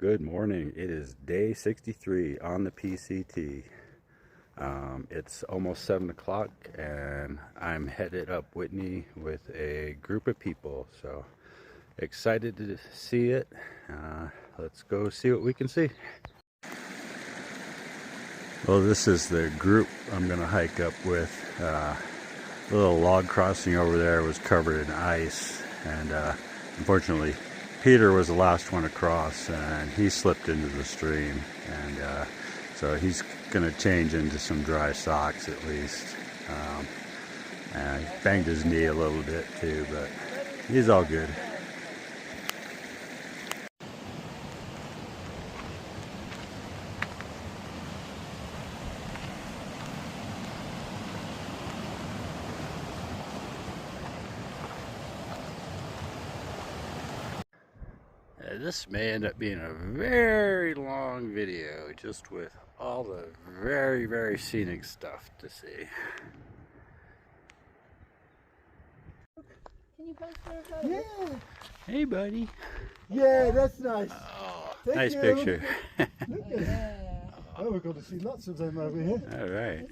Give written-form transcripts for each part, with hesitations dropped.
Good morning. It is day 63 on the PCT. It's almost 7 o'clock and I'm headed up Whitney with a group of people. So excited to see it. Let's go see what we can see. Well, this is the group I'm going to hike up with. The little log crossing over there was covered in ice, and unfortunately Peter was the last one across and he slipped into the stream, and so he's going to change into some dry socks at least. And he banged his knee a little bit too, but he's all good. This may end up being a very long video, just with all the very scenic stuff to see. Can you post your photo? Yeah. Hey, buddy. Yeah, that's nice. Oh, Thank nice you. picture. Oh, we're going to see lots of them over here. All right.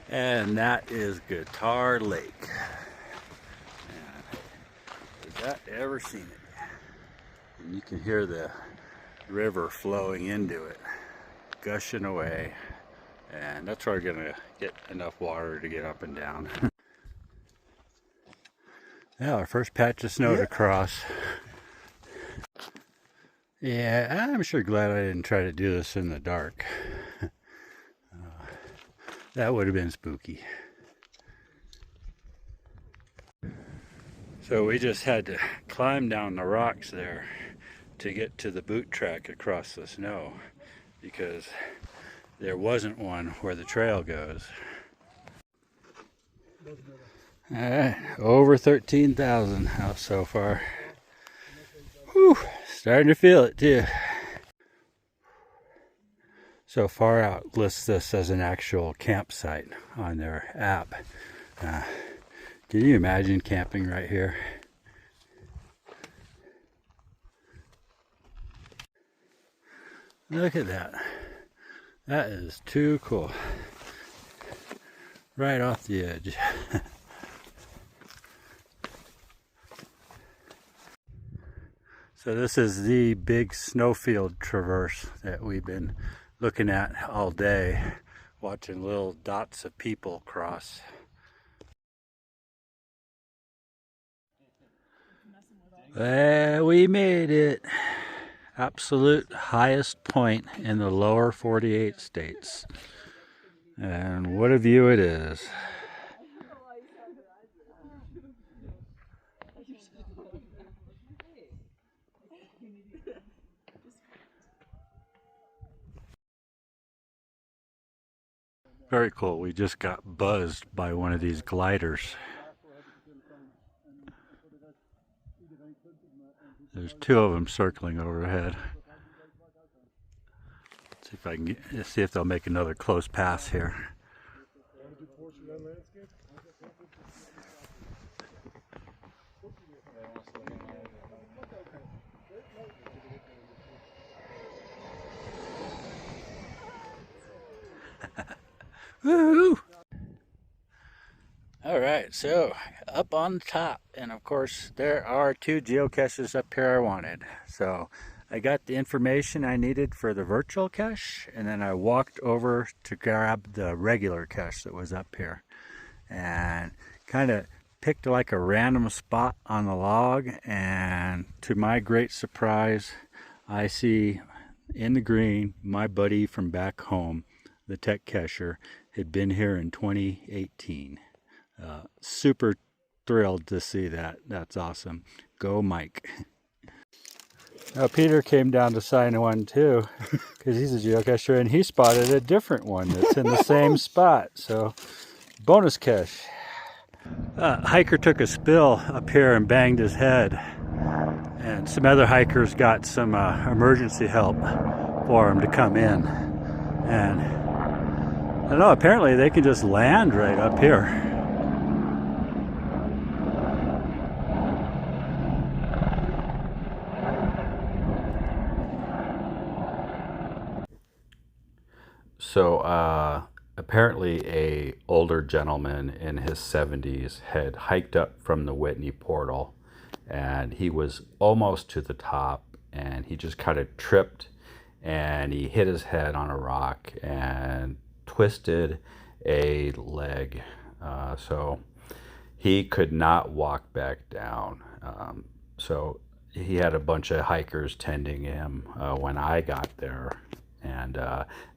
And that is Guitar Lake. Has that ever seen it? And you can hear the river flowing into it, gushing away, and that's where we're gonna get enough water to get up and down. Yeah, our first patch of snow to cross. Yeah, I'm sure glad I didn't try to do this in the dark. That would have been spooky. So we just had to climb down the rocks there to get to the boot track across the snow, because there wasn't one where the trail goes. Alright, over 13,000 out so far. Whew, starting to feel it too. So Far Out lists this as an actual campsite on their app. Can you imagine camping right here? Look at that. That is too cool. Right off the edge. So this is the big snowfield traverse that we've been looking at all day, watching little dots of people cross. We made it. Absolute highest point in the lower 48 states. And what a view it is. Very cool. We just got buzzed by one of these gliders. There's two of them circling overhead. See if I can see if they'll make another close pass here. Woo! All right, so up on the top, and of course there are two geocaches up here I wanted. So I got the information I needed for the virtual cache, and then I walked over to grab the regular cache that was up here, and kind of picked like a random spot on the log, and to my great surprise, I see in the green my buddy from back home, the tech cacher, had been here in 2018. Super thrilled to see that. That's awesome. Go Mike. Now Peter came down to sign one too, because he's a geocacher, and he spotted a different one that's in the same spot. So bonus cache. Hiker took a spill up here and banged his head, and some other hikers got some emergency help for him to come in. And I don't know, apparently they can just land right up here. So apparently a older gentleman in his 70s had hiked up from the Whitney portal, and he was almost to the top, and he just kind of tripped and he hit his head on a rock and twisted a leg. So he could not walk back down. So he had a bunch of hikers tending him when I got there, and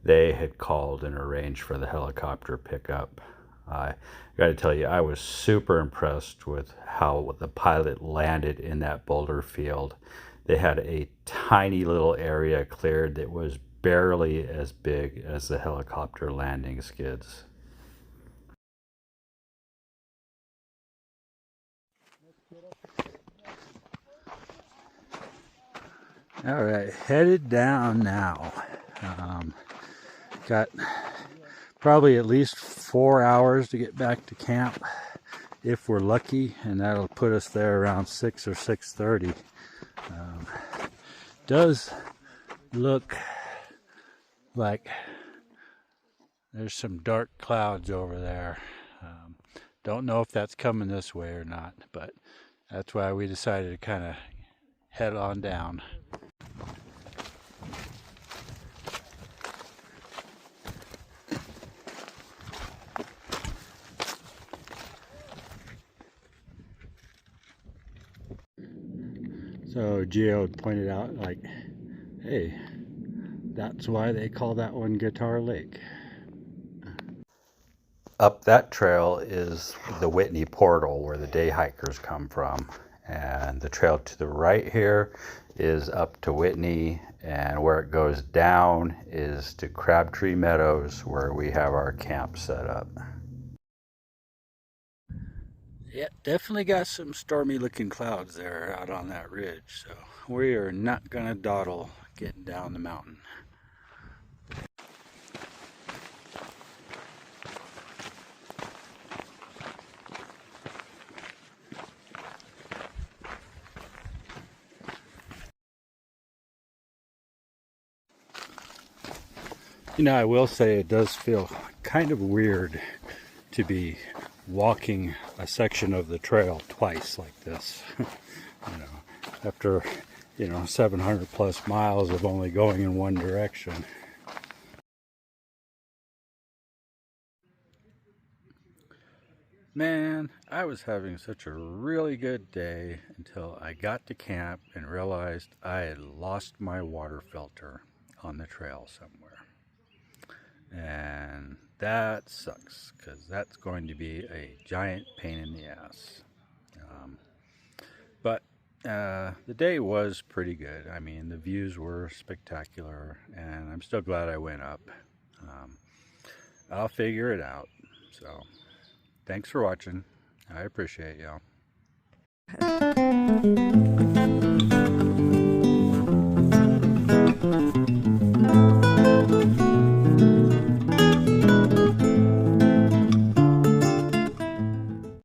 they had called and arranged for the helicopter pickup. I got to tell you, I was super impressed with how the pilot landed in that boulder field. They had a tiny little area cleared that was barely as big as the helicopter landing skids. All right, headed down now. Got probably at least 4 hours to get back to camp if we're lucky, and that'll put us there around 6 or 6:30. Does look like there's some dark clouds over there. Don't know if that's coming this way or not, but that's why we decided to kind of head on down. So Geo pointed out, like, hey, that's why they call that one Guitar Lake. Up that trail is the Whitney portal where the day hikers come from. And the trail to the right here is up to Whitney, and where it goes down is to Crabtree Meadows where we have our camp set up. Yeah, definitely got some stormy looking clouds there out on that ridge, so we are not gonna dawdle getting down the mountain. You know, I will say it does feel kind of weird to be walking a section of the trail twice like this. You know, after 700 plus miles of only going in one direction. Man, I was having such a really good day until I got to camp and realized I had lost my water filter on the trail somewhere. And that sucks, because that's going to be a giant pain in the ass. But the day was pretty good. I mean, the views were spectacular, and I'm still glad I went up. I'll figure it out. So, thanks for watching. I appreciate y'all.